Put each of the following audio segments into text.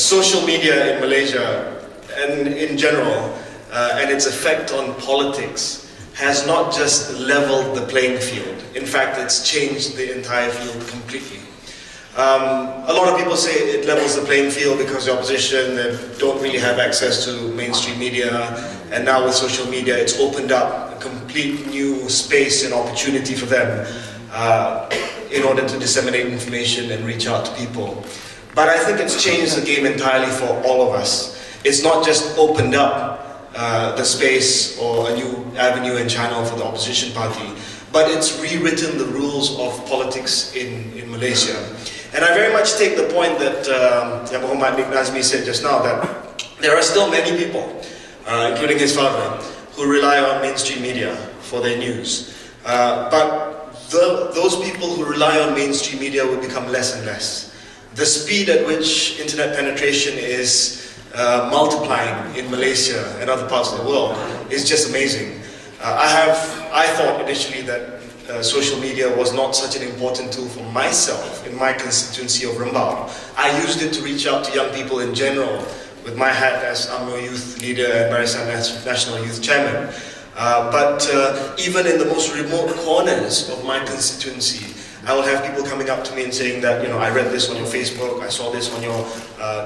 social media in Malaysia and in general and its effect on politics has not just leveled the playing field. In fact, it's changed the entire field completely. A lot of people say it levels the playing field because the opposition don't really have access to mainstream media, and now with social media it's opened up a complete new space and opportunity for them in order to disseminate information and reach out to people. But I think it's changed the game entirely for all of us. It's not just opened up the space or a new avenue and channel for the opposition party, but it's rewritten the rules of politics in Malaysia. And I very much take the point that Muhammad Nik Nazmi said just now, that there are still many people, including his father, who rely on mainstream media for their news. But those people who rely on mainstream media will become less and less. The speed at which internet penetration is multiplying in Malaysia and other parts of the world is just amazing. I thought initially that social media was not such an important tool for myself in my constituency of Rembau. I used it to reach out to young people in general with my hat as UMNO Youth Leader and Barisan National Youth Chairman. But even in the most remote corners of my constituency, I will have people coming up to me and saying that, you know, I read this on your Facebook, I saw this on your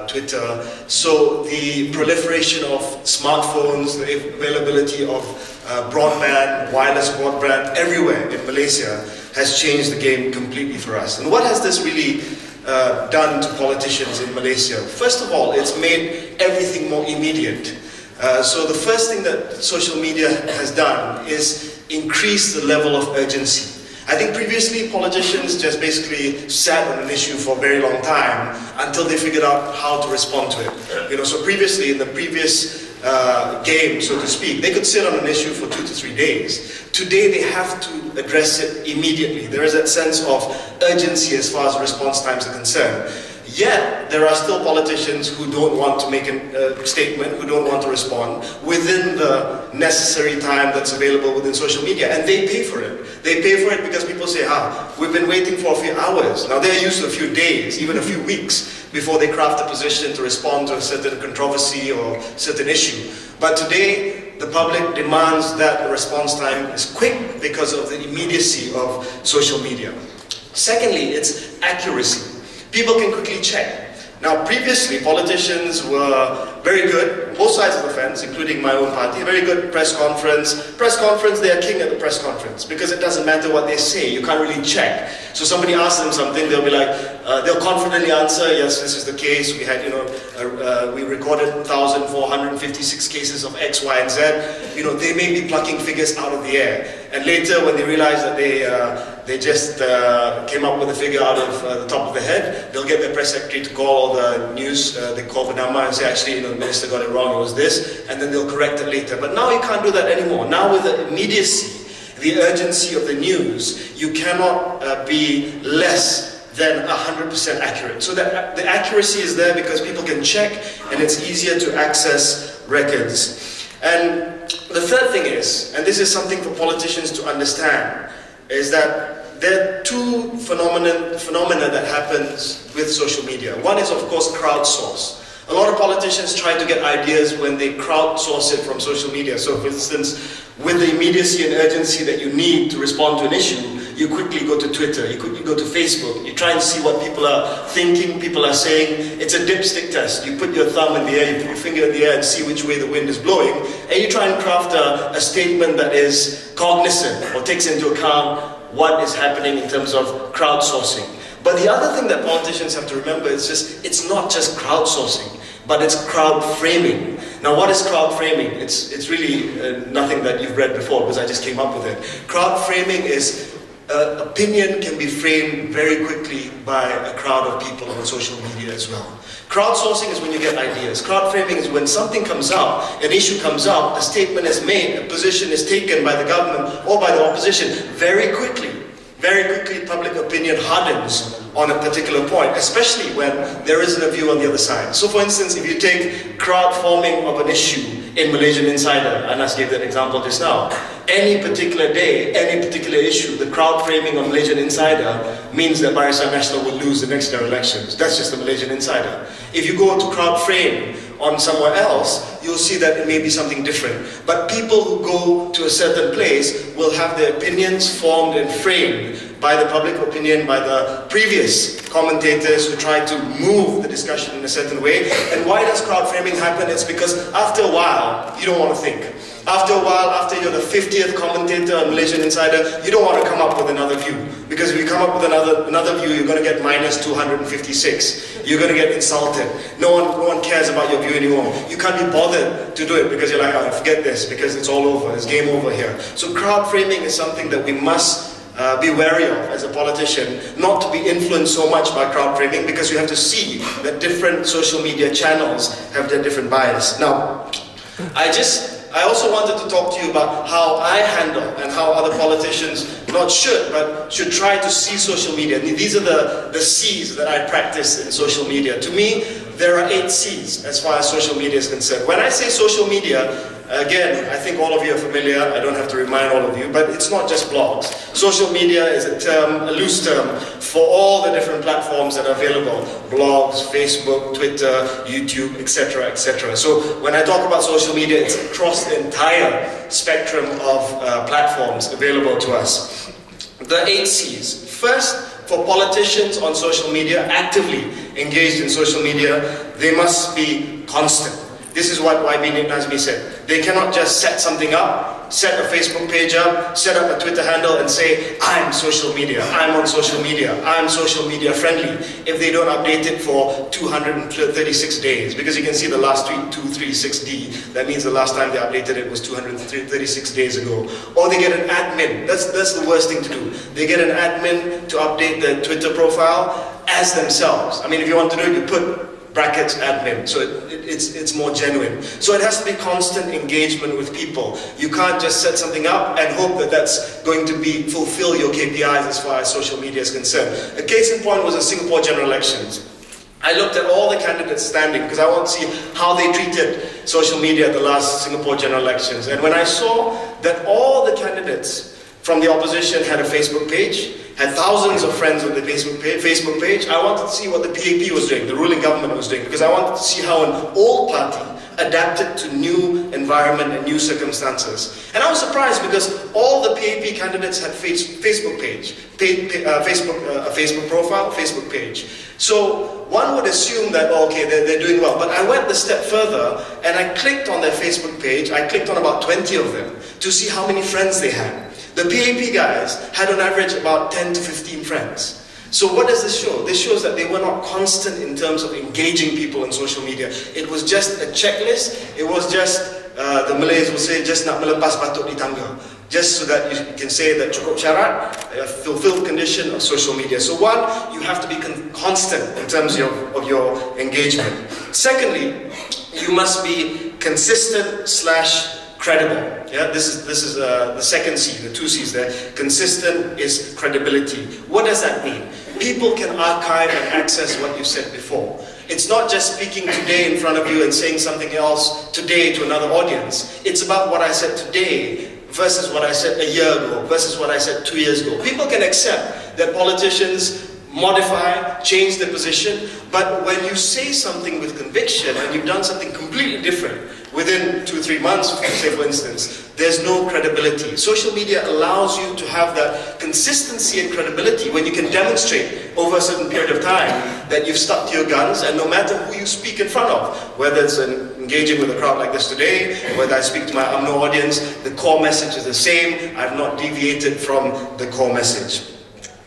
Twitter. So the proliferation of smartphones, the availability of broadband, wireless broadband everywhere in Malaysia has changed the game completely for us. And what has this really done to politicians in Malaysia? First of all, it's made everything more immediate. So the first thing that social media has done is increase the level of urgency. I think previously politicians just basically sat on an issue for a very long time until they figured out how to respond to it. You know, so previously, in the previous game, so to speak, they could sit on an issue for 2 to 3 days. Today they have to address it immediately. There is that sense of urgency as far as response times are concerned. Yet, there are still politicians who don't want to make a statement, who don't want to respond within the necessary time that's available within social media, and they pay for it. They pay for it because people say, we've been waiting for a few hours. Now they're used to a few days, even a few weeks, before they craft a position to respond to a certain controversy or certain issue. But today, the public demands that the response time is quick because of the immediacy of social media. Secondly, it's accuracy. People can quickly check. Now, previously, politicians were very good, both sides of the fence, including my own party, very good press conference. Press conference, they are king at the press conference, because it doesn't matter what they say, you can't really check. So somebody asks them something, they'll be like, they'll confidently answer, yes, this is the case, we had, we recorded 1,456 cases of X, Y, and Z. You know, they may be plucking figures out of the air. And later, when they realize that they just came up with a figure out of the top of their head, they'll get their press secretary to call all the news, they call Panama and say, actually, the minister got it wrong, it was this, and then they'll correct it later. But now you can't do that anymore. Now with the immediacy, the urgency of the news, you cannot be less than 100% accurate. So that the accuracy is there because people can check, and it's easier to access records. And the third thing is, and this is something for politicians to understand, is that there are two phenomena that happens with social media. One is, of course, crowdsource. A lot of politicians try to get ideas when they crowdsource it from social media. So, for instance, with the immediacy and urgency that you need to respond to an issue, you quickly go to Twitter, you quickly go to Facebook, you try and see what people are thinking, people are saying. It's a dipstick test. You put your thumb in the air, you put your finger in the air and see which way the wind is blowing, and you try and craft a statement that is cognizant or takes into account what is happening in terms of crowdsourcing. But the other thing that politicians have to remember is it's not just crowdsourcing, but it's crowd framing. Now, what is crowd framing? It's really nothing that you've read before, because I just came up with it. Crowd framing is opinion can be framed very quickly by a crowd of people on social media as well. Crowdsourcing is when you get ideas. Crowd framing is when something comes up, an issue comes up, a statement is made, a position is taken by the government or by the opposition very quickly. Very quickly, public opinion hardens on a particular point, especially when there isn't a view on the other side. So for instance, if you take crowd forming of an issue in Malaysian Insider. Anas gave that example just now. Any particular day, any particular issue, the crowd framing on Malaysian Insider means that Barisan Nasional will lose the next general elections. That's just the Malaysian Insider. If you go to crowd frame on somewhere else, you'll see that it may be something different. But people who go to a certain place will have their opinions formed and framed by the public opinion, by the previous commentators who try to move the discussion in a certain way. And why does crowd framing happen? It's because after a while, you don't want to think. After a while, after you're the 50th commentator on Malaysian Insider, you don't want to come up with another view. Because if you come up with another view, you're going to get minus 256. You're going to get insulted. No one cares about your view anymore. You can't be bothered to do it because you're like, oh, forget this, because it's all over. It's game over here. So crowd framing is something that we must be wary of as a politician, not to be influenced so much by crowd framing, because you have to see that different social media channels have their different bias. Now, I also wanted to talk to you about how I handle and how other politicians not should, but should try to see social media. These are the C's that I practice in social media. To me, there are 8 C's as far as social media is concerned. When I say social media, again, I think all of you are familiar. I don't have to remind all of you, but it's not just blogs. Social media is a loose term for all the different platforms that are available. Blogs, Facebook, Twitter, YouTube, etc., etc. So when I talk about social media, it's across the entire spectrum of platforms available to us. The 8 C's. First, for politicians on social media, actively engaged in social media, they must be constant. This is what YB Nazmi said. They cannot just set something up, set a Facebook page up, set up a Twitter handle and say, I'm social media, I'm on social media, I'm social media friendly, if they don't update it for 236 days. Because you can see the last tweet, 236D. That means the last time they updated it was 236 days ago. Or they get an admin. That's the worst thing to do. They get an admin to update their Twitter profile as themselves. I mean, if you want to do it, you put brackets admin, so it's more genuine. So it has to be constant engagement with people. You can't just set something up and hope that that's going to fulfill your KPIs as far as social media is concerned. A case in point was the Singapore general elections. I looked at all the candidates standing because I want to see how they treated social media at the last Singapore general elections. And when I saw that all the candidates from the opposition had a Facebook page, had thousands of friends on the Facebook page, I wanted to see what the PAP was doing, the ruling government was doing, because I wanted to see how an old party adapted to new environment and new circumstances. And I was surprised because all the PAP candidates had Facebook page, a Facebook profile, Facebook page. So one would assume that, okay, they're doing well. But I went a step further and I clicked on their Facebook page. I clicked on about 20 of them to see how many friends they had. The PAP guys had on average about 10 to 15 friends. So what does this show? This shows that they were not constant in terms of engaging people on social media. It was just a checklist. It was just, the Malays will say, just nak melepas patut di tangga. Just so that you can say that cukup syarat, a fulfilled condition of social media. So one, you have to be constant in terms of your engagement. Secondly, you must be consistent / credible. Yeah, this is the second C, the 2 C's there. Consistent is credibility. What does that mean? People can archive and access what you said before. It's not just speaking today in front of you and saying something else today to another audience. It's about what I said today versus what I said a year ago versus what I said 2 years ago. People can accept that politicians modify, change their position, but when you say something with conviction and you've done something completely different within 2 or 3 months, say for instance, there's no credibility. Social media allows you to have that consistency and credibility when you can demonstrate over a certain period of time that you've stuck to your guns, and no matter who you speak in front of, whether it's engaging with a crowd like this today, whether I speak to my UMNO audience, the core message is the same. I've not deviated from the core message.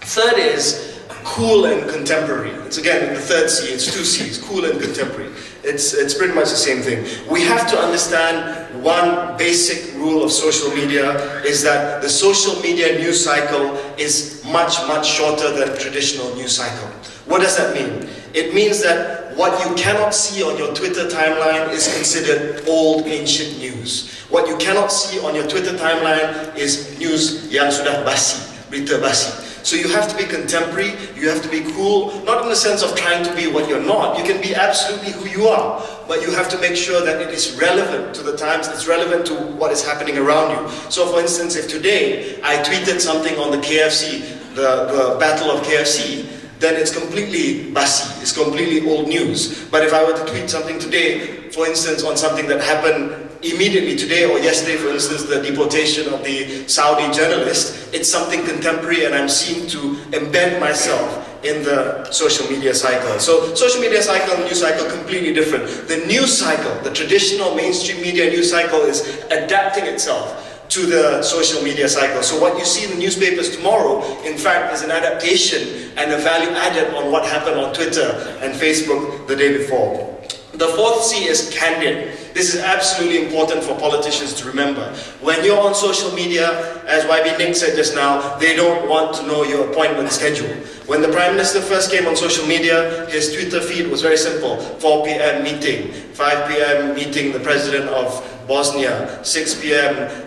Third is cool and contemporary. It's again the third C, it's 2 C's, cool and contemporary. It's pretty much the same thing. We have to understand one basic rule of social media is that the social media news cycle is much shorter than traditional news cycle. What does that mean? It means that what you cannot see on your Twitter timeline is considered old, ancient news. What you cannot see on your Twitter timeline is news yang sudah basi, berita basi. So you have to be contemporary, you have to be cool, not in the sense of trying to be what you're not. You can be absolutely who you are, but you have to make sure that it is relevant to the times, it's relevant to what is happening around you. So for instance, if today I tweeted something on the KFC, the Battle of KFC, then it's completely basi, it's completely old news. But if I were to tweet something today, for instance, on something that happened immediately today or yesterday, for instance, the deportation of the Saudi journalist, it's something contemporary, and I'm seen to embed myself in the social media cycle. So social media cycle and news cycle completely different. The news cycle, the traditional mainstream media news cycle, is adapting itself to the social media cycle. So what you see in the newspapers tomorrow, in fact, is an adaptation and a value added on what happened on Twitter and Facebook the day before. The fourth C is candid. This is absolutely important for politicians to remember. When you're on social media, as YB Nick said just now, they don't want to know your appointment schedule. When the Prime Minister first came on social media, his Twitter feed was very simple. 4 p.m. meeting, 5 p.m. meeting the President of Bosnia, 6 p.m.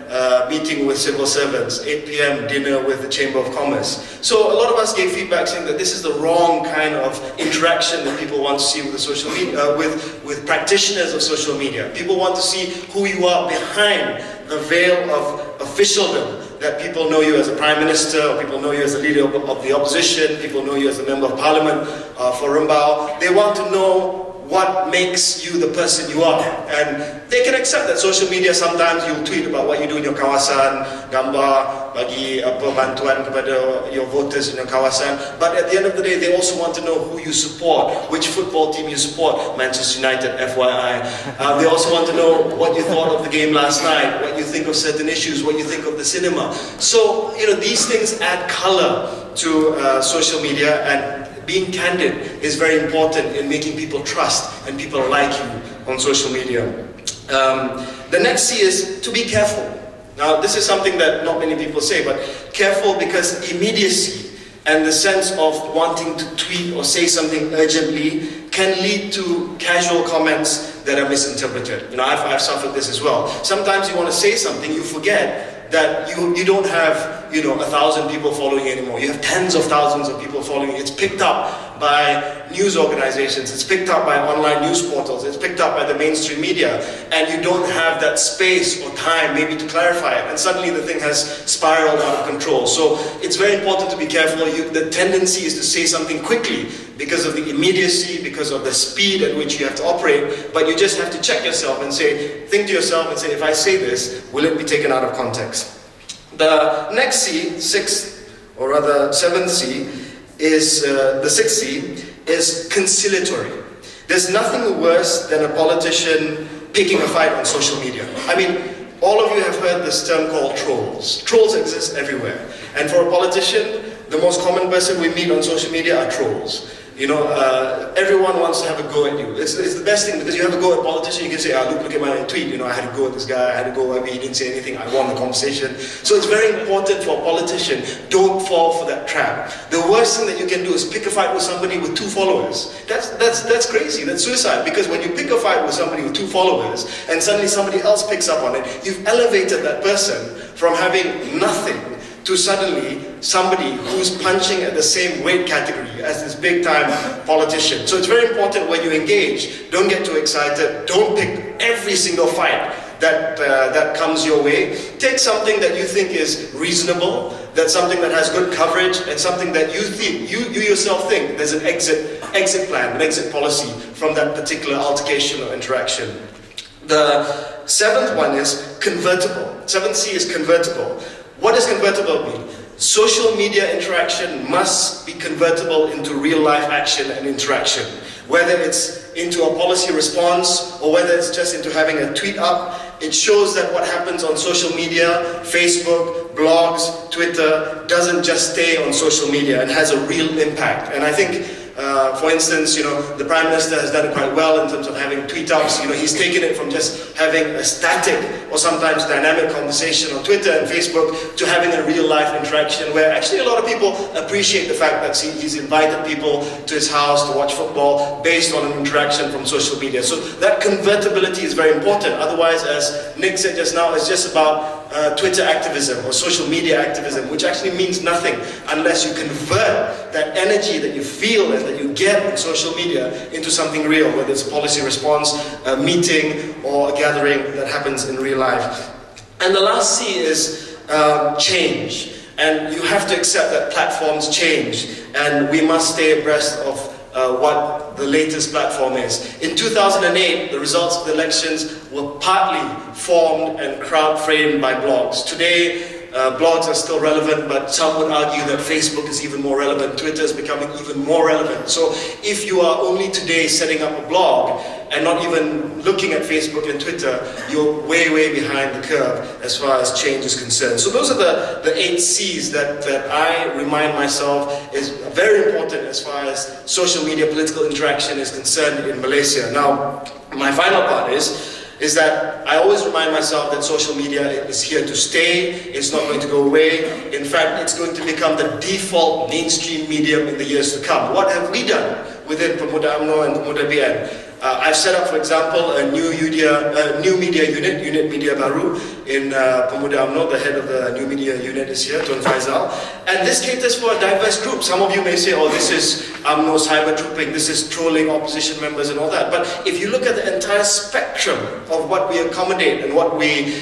Meeting with civil servants, 8 p.m. dinner with the Chamber of Commerce. So a lot of us gave feedback saying that this is the wrong kind of interaction that people want to see with the social media, with practitioners of social media. People want to see who you are behind the veil of officialdom, that people know you as a Prime Minister, or people know you as a leader of the opposition, people know you as a Member of Parliament for Rumbau. They want to know what makes you the person you are. And they can accept that social media, sometimes you'll tweet about what you do in your kawasan, gambar, bagi apa bantuan kepada your voters in your kawasan. But at the end of the day, they also want to know who you support, which football team you support, Manchester United, FYI. They also want to know what you thought of the game last night, what you think of certain issues, what you think of the cinema. So, you know, these things add color to social media, and being candid is very important in making people trust and people like you on social media. The next C is to be careful. Now, this is something that not many people say, but careful because immediacy and the sense of wanting to tweet or say something urgently can lead to casual comments that are misinterpreted. You know, I've suffered this as well. Sometimes you want to say something, you forget that you don't have, you know, 1,000 people following you anymore. You have tens of thousands of people following you. It's picked up by news organizations, it's picked up by online news portals, it's picked up by the mainstream media, and you don't have that space or time maybe to clarify it, and suddenly the thing has spiraled out of control. So it's very important to be careful. The tendency is to say something quickly because of the immediacy, because of the speed at which you have to operate, but you just have to check yourself and say, think to yourself and say, if I say this, will it be taken out of context? The next C, seventh C, is the sixth C, is conciliatory. There's nothing worse than a politician picking a fight on social media. I mean, all of you have heard this term called trolls. Trolls exist everywhere. And for a politician, the most common person we meet on social media are trolls. You know, everyone wants to have a go at you. It's the best thing, because you have a go at a politician, you can say, look at my tweet, you know, I had a go at this guy, I had a go at me, he didn't say anything, I won the conversation. So it's very important for a politician, don't fall for that trap. The worst thing that you can do is pick a fight with somebody with 2 followers. That's crazy, that's suicide, because when you pick a fight with somebody with 2 followers, and suddenly somebody else picks up on it, you've elevated that person from having nothing to suddenly somebody who's punching at the same weight category as this big-time politician. So it's very important when you engage, don't get too excited, don't pick every single fight that comes your way. Take something that you think is reasonable, that's something that has good coverage, and something that you think, you yourself think there's an exit plan, an exit policy from that particular altercation or interaction. The seventh one is convertible. 7th C is convertible. What does convertible mean? Social media interaction must be convertible into real life action and interaction. Whether it's into a policy response or whether it's just into having a tweet up, it shows that what happens on social media, Facebook, blogs, Twitter, doesn't just stay on social media and has a real impact. And I think for instance, you know, the Prime Minister has done it quite well in terms of having tweet-ups. You know, he's taken it from just having a static or sometimes dynamic conversation on Twitter and Facebook to having a real-life interaction where actually a lot of people appreciate the fact that he's invited people to his house to watch football based on an interaction from social media. So that convertibility is very important. Otherwise, as Nick said just now, it's just about Twitter activism or social media activism, which actually means nothing unless you convert that energy that you feel and that you get in social media into something real, whether it's a policy response, a meeting, or a gathering that happens in real life. And the last C is change. And you have to accept that platforms change, and we must stay abreast of what the latest platform is. In 2008, the results of the elections were partly formed and crowd-framed by blogs. Today, blogs are still relevant, but some would argue that Facebook is even more relevant, Twitter is becoming even more relevant. So if you are only today setting up a blog and not even looking at Facebook and Twitter, you're way, way behind the curve as far as change is concerned. So those are the 8 C's that I remind myself is very important as far as social media political interaction is concerned in Malaysia. Now, my final part is that I always remind myself that social media is here to stay, it's not going to go away. In fact, it's going to become the default mainstream medium in the years to come. What have we done within Pemuda UMNO and Pemuda BN? I've set up, for example, a new media unit, Unit Media Baru, in Pemuda UMNO. The head of the new media unit is here, Tuan Faizal. And this caters for a diverse group. Some of you may say, oh, this is UMNO cyber trooping, this is trolling opposition members and all that. But if you look at the entire spectrum of what we accommodate and what we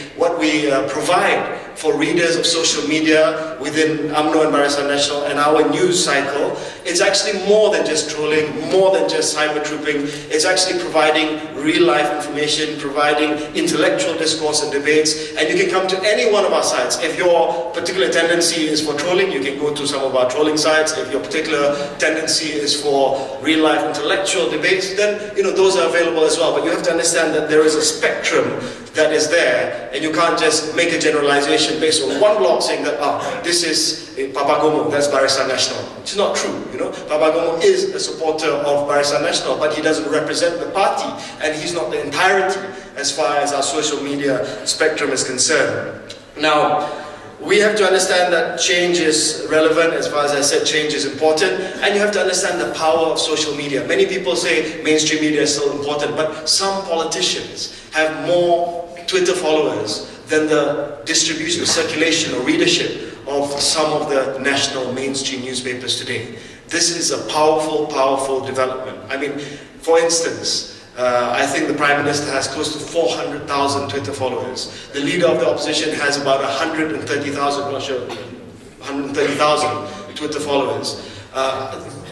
provide for readers of social media within UMNO and Barisan Nasional and our news cycle, it's actually more than just trolling, more than just cyber trooping. It's actually providing real-life information, providing intellectual discourse and debates, and you can come to any one of our sites. If your particular tendency is for trolling, you can go to some of our trolling sites. If your particular tendency is for real-life intellectual debates, then those are available as well. But you have to understand that there is a spectrum that is there, and you can't just make a generalization based on one blog saying that, this is Papa Gomo, that's Barisan Nasional. It's not true, Papa Gomo is a supporter of Barisan Nasional, but he doesn't represent the party, and he's not the entirety as far as our social media spectrum is concerned. Now, we have to understand that change is relevant. As far as I said, change is important, and you have to understand the power of social media. Many people say mainstream media is still important, but some politicians have more Twitter followers than the distribution, circulation or readership of some of the national mainstream newspapers today. This is a powerful, powerful development. I mean, for instance, I think the Prime Minister has close to 400,000 Twitter followers. The Leader of the Opposition has about 130,000, I'm not sure, 130,000 Twitter followers.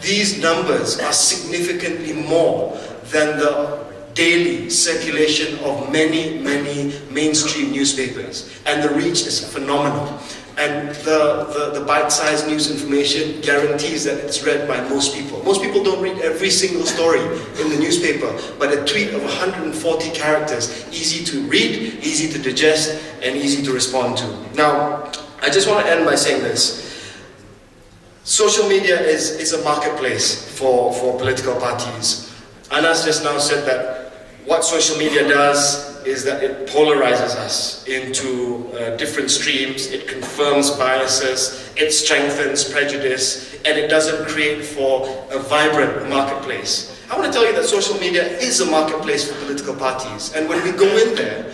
These numbers are significantly more than the daily circulation of many, many mainstream newspapers. And the reach is phenomenal. And the bite-sized news information guarantees that it's read by most people. Most people don't read every single story in the newspaper, but a tweet of 140 characters, easy to read, easy to digest, and easy to respond to. Now, I just want to end by saying this. Social media is a marketplace for political parties. Anas just now said that what social media does is that it polarizes us into different streams, it confirms biases, it strengthens prejudice, and it doesn't create for a vibrant marketplace. I want to tell you that social media is a marketplace for political parties, and when we go in there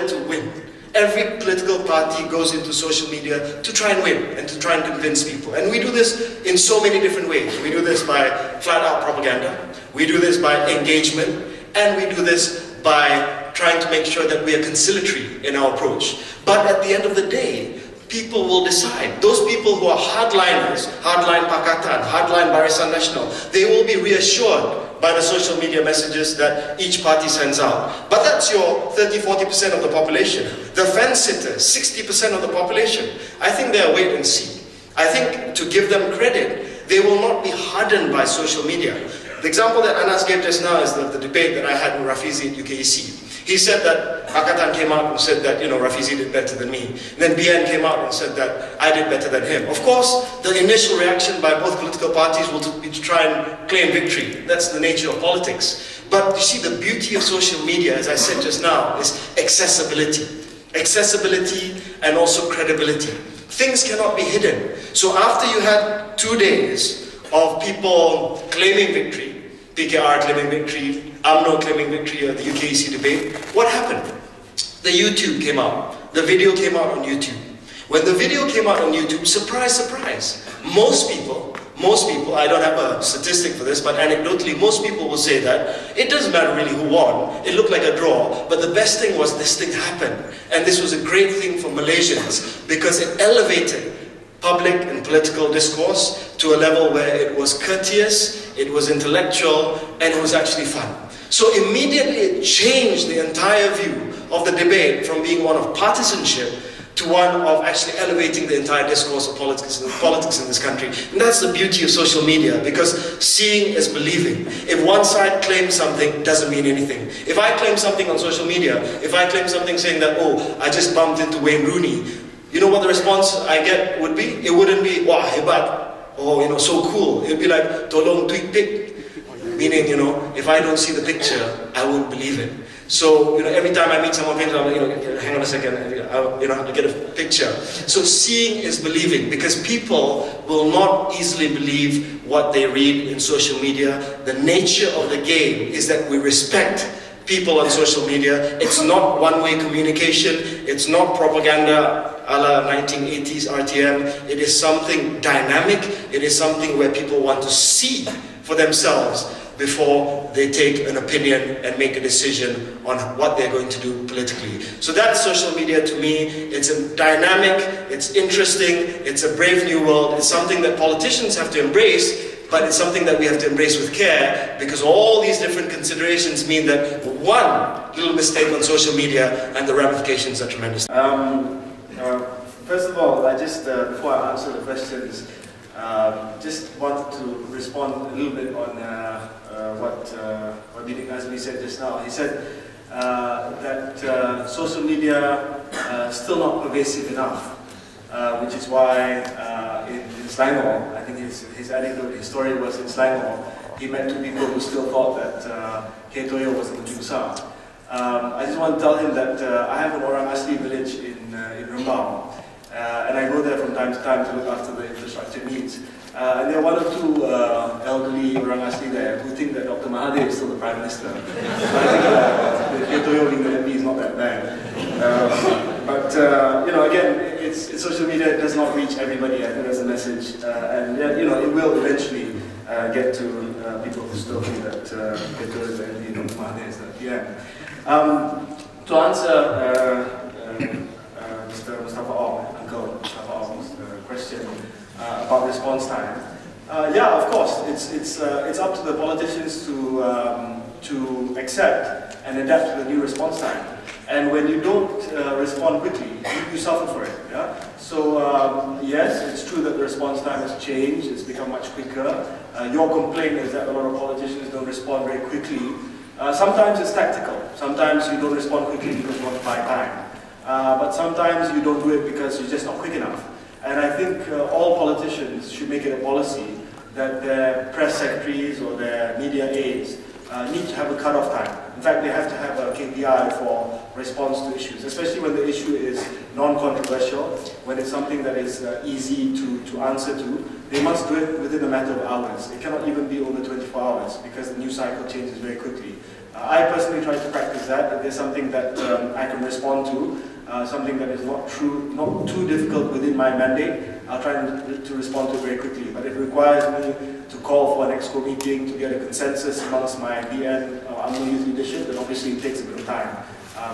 to win. Every political party goes into social media to try and win and to try and convince people. And we do this in so many different ways. We do this by flat-out propaganda, we do this by engagement, and we do this by trying to make sure that we are conciliatory in our approach. But at the end of the day, people will decide. Those people who are hardliners, hardline Pakatan, hardline Barisan Nasional, they will be reassured by the social media messages that each party sends out. But that's your 30-40% of the population. The fence-sitters, 60% of the population. I think they're wait and see. I think to give them credit, they will not be hardened by social media. The example that Anas gave just now is the debate that I had with Rafizi at UKEC. He said that Pakatan came out and said that, Rafizi did better than me. And then BN came out and said that I did better than him. Of course, the initial reaction by both political parties will be to try and claim victory. That's the nature of politics. But you see, the beauty of social media, as I said just now, is accessibility. Accessibility and also credibility. Things cannot be hidden. So after you had 2 days of people claiming victory, PKR claiming victory, UMNO claiming victory at the UKEC debate, what happened? the YouTube came out. The video came out on YouTube. When the video came out on YouTube, surprise, surprise, most people, I don't have a statistic for this, but anecdotally, most people will say that it doesn't matter really who won, it looked like a draw, but the best thing was this thing happened. And this was a great thing for Malaysians because it elevated public and political discourse to a level where it was courteous, it was intellectual, and it was actually fun. So immediately it changed the entire view of the debate from being one of partisanship to one of actually elevating the entire discourse of politics in this country. And that's the beauty of social media, because seeing is believing. If one side claims something, it doesn't mean anything. If I claim something on social media, if I claim something saying that, oh, I just bumped into Wayne Rooney, you know what the response I get would be? It wouldn't be, wow, hebat, oh, you know, so cool. It would be like, tolong tweet pic. Meaning, you know, if I don't see the picture, I won't believe it. So, you know, every time I meet someone famous, I'm like, you know, hang on a second, you know, I get a picture. So seeing is believing, because people will not easily believe what they read in social media. The nature of the game is that we respect people on social media. It's not one-way communication. It's not propaganda a la 1980s RTM. It is something dynamic. It is something where people want to see for themselves before they take an opinion and make a decision on what they're going to do politically. So that's social media to me. It's a dynamic, it's interesting, it's a brave new world. It's something that politicians have to embrace, but it's something that we have to embrace with care, because all these different considerations mean that one little mistake on social media and the ramifications are tremendous. First of all, I just, before I answer the questions, just wanted to respond a little bit on what Bidik Nazmi said just now. He said that social media is still not pervasive enough, which is why in Selangor, I think his anecdote, his story was in Selangor, he met two people who still thought that K. Toyo was a Menteri Besar. I just want to tell him that I have an Orang Asli village in Rembang. And I go there from time to time to look after the infrastructure needs. And there are one or two elderly Orang Asli there who think that Dr. Mahathir is still the Prime Minister. So I think the K. Toyo being the MP is not that bad. But you know, again, it's social media does not reach everybody. I think that's a message. And you know, it will eventually get to people who still think that K. Toyo is the MP and Dr. Mahathir is the PM. To answer Mr. Mustafa Ong, Uncle Mustafa Ong's question about response time. Yeah, of course, it's up to the politicians to accept and adapt to the new response time. And when you don't respond quickly, you suffer for it. Yeah? So yes, it's true that the response time has changed. It's become much quicker. Your complaint is that a lot of politicians don't respond very quickly. Sometimes it's tactical. Sometimes you don't respond quickly because you want to buy time. But sometimes you don't do it because you're just not quick enough. And I think all politicians should make it a policy that their press secretaries or their media aides need to have a cut-off time. In fact, they have to have a KPI for response to issues, especially when the issue is non-controversial, when it's something that is easy to answer to. They must do it within a matter of hours. It cannot even be over 24 hours because the news cycle changes very quickly. I personally try to practice that. If there's something that I can respond to, something that is not too difficult within my mandate, I'll try to respond to it very quickly. But if it requires me to call for an exco meeting to get a consensus amongst my BN or UMNO youth leadership, then obviously it takes a bit of time.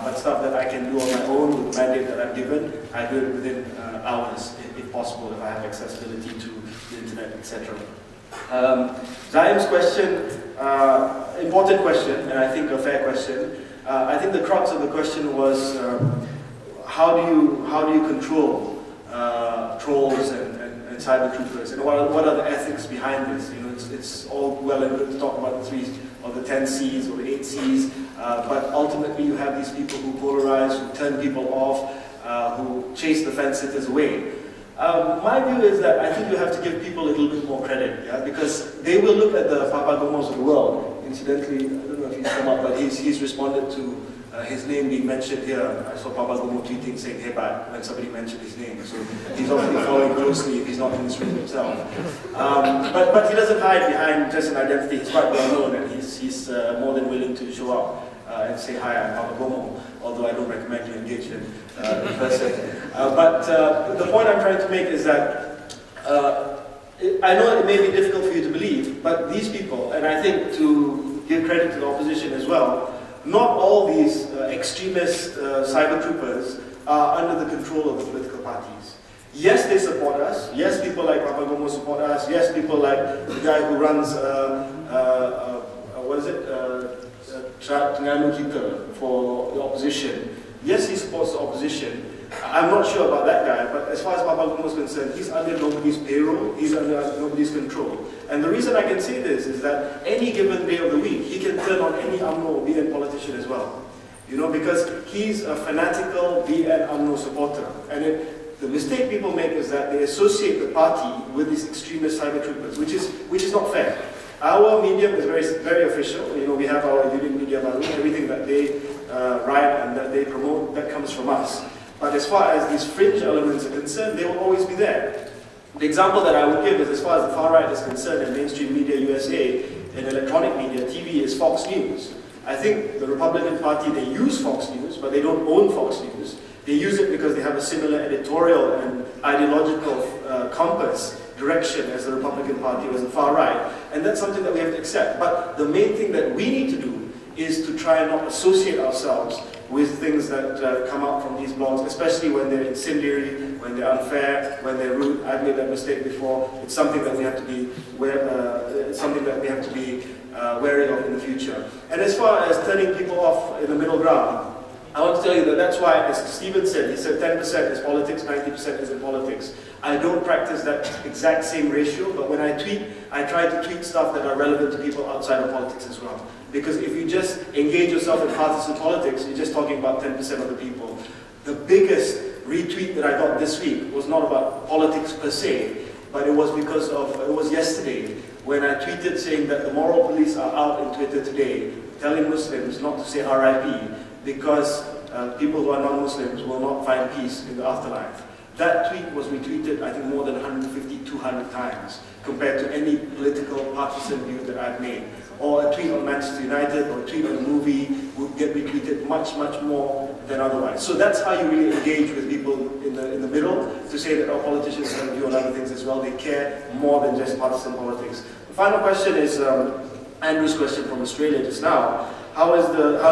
But stuff that I can do on my own with the mandate that I'm given, I do it within hours, if possible, if I have accessibility to the internet, etc. Zaim's question, important question, and I think a fair question. I think the crux of the question was how do you control trolls and cyber truthers, and what are the ethics behind this? You know, it's all well and good to talk about the 3 or the 10 C's or the 8 C's, but ultimately you have these people who polarize, who turn people off, who chase the fence-sitters away. My view is that I think you have to give people a little bit more credit, yeah? Because they will look at the Papagomos of the world. Incidentally, I don't know if he's come up, but he's responded to his name being mentioned here. I saw Papagomo tweeting saying hebat when somebody mentioned his name. So he's obviously following closely if he's not in this room himself. But he doesn't hide behind just an identity. He's quite well known and he's more than willing to show up. and say hi, I'm Papa Gomo, although I don't recommend you engage in person. But the point I'm trying to make is that I know it may be difficult for you to believe, but these people, and I think to give credit to the opposition as well, not all these extremist cyber troopers are under the control of the political parties. Yes, they support us. Yes, people like Papa Gomo support us. Yes, people like the guy who runs, what is it, Tenganu Kita for the opposition. Yes, he supports the opposition. I'm not sure about that guy, but as far as Papa Gomo is concerned, he's under nobody's payroll, he's under nobody's control. And the reason I can say this is that any given day of the week, he can turn on any UMNO or BN politician as well. You know, because he's a fanatical BN UMNO supporter. And the mistake people make is that they associate the party with these extremist cyber troopers, which is not fair. Our medium is very official. You know, we have our union media baru, everything that they write and that they promote, that comes from us. But as far as these fringe elements are concerned, they will always be there. The example that I would give is, as far as the far right is concerned, in mainstream media USA, in electronic media, TV is Fox News. I think the Republican Party, they use Fox News, but they don't own Fox News. They use it because they have a similar editorial and ideological compass, direction as the Republican Party or as the far right. And that's something that we have to accept. But the main thing that we need to do is to try and not associate ourselves with things that come out from these blogs, especially when they're incendiary, when they're unfair, when they're rude. I've made that mistake before. It's something that we have to be wary of in the future. And as far as turning people off in the middle ground, I want to tell you that that's why, as Stephen said, he said 10% is politics, 90% isn't politics. I don't practice that exact same ratio, but when I tweet, I try to tweet stuff that are relevant to people outside of politics as well. Because if you just engage yourself in partisan politics, you're just talking about 10% of the people. The biggest retweet that I got this week was not about politics per se, but it was because of, it was yesterday, when I tweeted saying that the moral police are out in Twitter today, telling Muslims not to say RIP, because people who are non-Muslims will not find peace in the afterlife. That tweet was retweeted, I think, more than 150, 200 times, compared to any political partisan view that I've made. Or a tweet on Manchester United, or a tweet on a movie would get retweeted much, much more than otherwise. So that's how you really engage with people in the middle, to say that our politicians have a view on other things as well. They care more than just partisan politics. The final question is Andrew's question from Australia just now. How is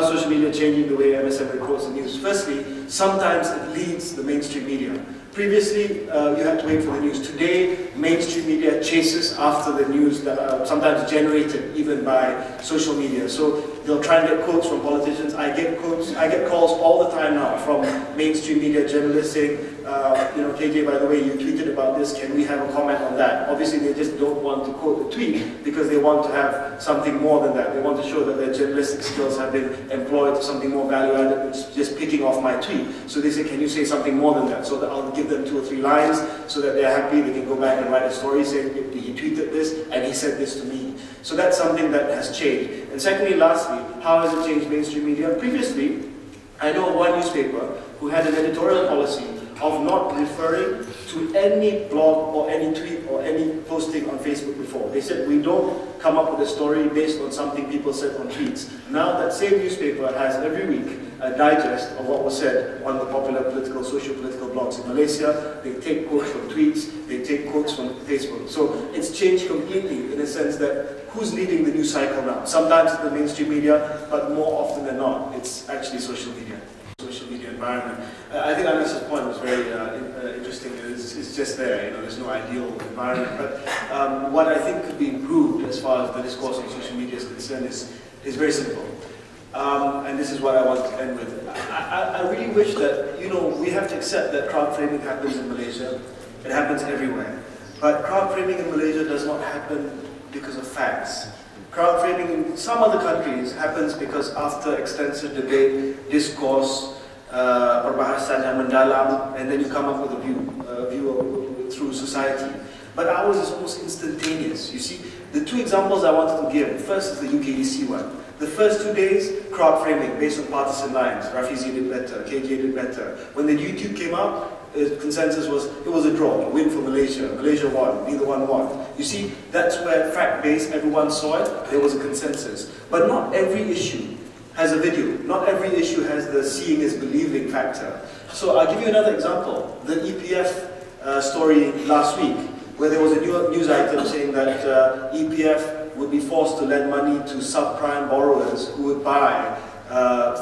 social media changing the way MSM reports the news? Firstly, sometimes it leads the mainstream media. Previously, you had to wait for the news. Today, mainstream media chases after the news that are sometimes generated even by social media. So they'll try and get quotes from politicians. I get calls all the time now from mainstream media journalists saying, you know, KJ, by the way, you tweeted about this, can we have a comment on that? Obviously, they just don't want to quote the tweet because they want to have something more than that. They want to show that their journalistic skills have been employed to something more value-added than just picking off my tweet. So they say, can you say something more than that? So that I'll give them 2 or 3 lines so that they're happy, they can go back and write a story saying, he tweeted this and he said this to me. So that's something that has changed. And secondly, lastly, how has it changed mainstream media? Previously, I know of one newspaper who had an editorial policy of not referring to any blog or any tweet or any posting on Facebook before. They said, we don't come up with a story based on something people said on tweets. Now that same newspaper has every week a digest of what was said on the popular political, socio-political blogs in Malaysia. They take quotes from tweets, they take quotes from Facebook. So it's changed completely in a sense that who's leading the news cycle now? Sometimes it's the mainstream media, but more often than not, it's actually social media. Social media environment. I think Anas's point was very interesting. It's just there, you know, there's no ideal environment. But what I think could be improved as far as the discourse on social media is concerned is very simple. And this is what I want to end with. I really wish that, you know, we have to accept that crowd framing happens in Malaysia. It happens everywhere. But crowd framing in Malaysia does not happen because of facts. Crowd framing in some other countries happens because after extensive debate, discourse, perbahasan yang mendalam, and then you come up with a view through society. But ours is almost instantaneous. You see, the 2 examples I wanted to give, first is the UKEC one. The first 2 days, crowd framing based on partisan lines. Rafizi did better, KJ did better. When the YouTube came out, the consensus was, it was a draw, a win for Malaysia. Malaysia won, neither one won. You see, that's where fact-based, everyone saw it, there was a consensus. But not every issue has a video. Not every issue has the seeing is believing factor. So I'll give you another example. The EPF story last week, where there was a news item saying that EPF would be forced to lend money to subprime borrowers who would buy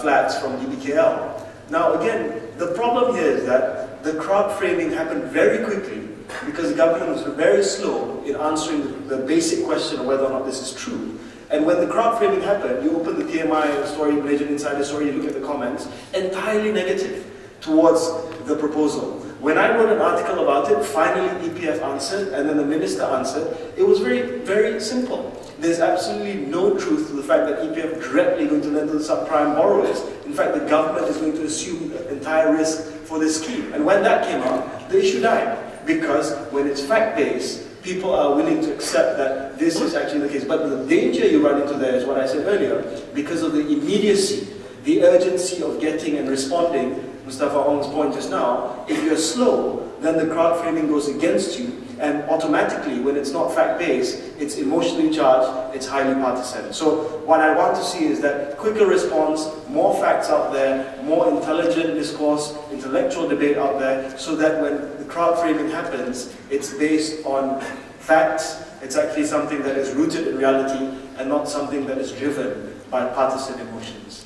flats from DBKL. Now again, the problem here is that the crowd framing happened very quickly because the government was very slow in answering the basic question of whether or not this is true. And when the crowd framing happened, you open the TMI story, Malaysian Insider story, you look at the comments, entirely negative towards the proposal. When I wrote an article about it, finally EPF answered, and then the minister answered. It was very, very simple. There's absolutely no truth to the fact that EPF is directly going to lend to the subprime borrowers. In fact, the government is going to assume the entire risk for this scheme. And when that came out, the issue died. Because when it's fact-based, people are willing to accept that this is actually the case. But the danger you run into there is what I said earlier, because of the immediacy, the urgency of getting and responding, Mustafa Ong's point just now, if you're slow, then the crowd framing goes against you, and automatically, when it's not fact-based, it's emotionally charged, it's highly partisan. So what I want to see is that quicker response, more facts out there, more intelligent discourse, intellectual debate out there, so that when the crowd framing happens, it's based on facts, it's actually something that is rooted in reality, and not something that is driven by partisan emotions.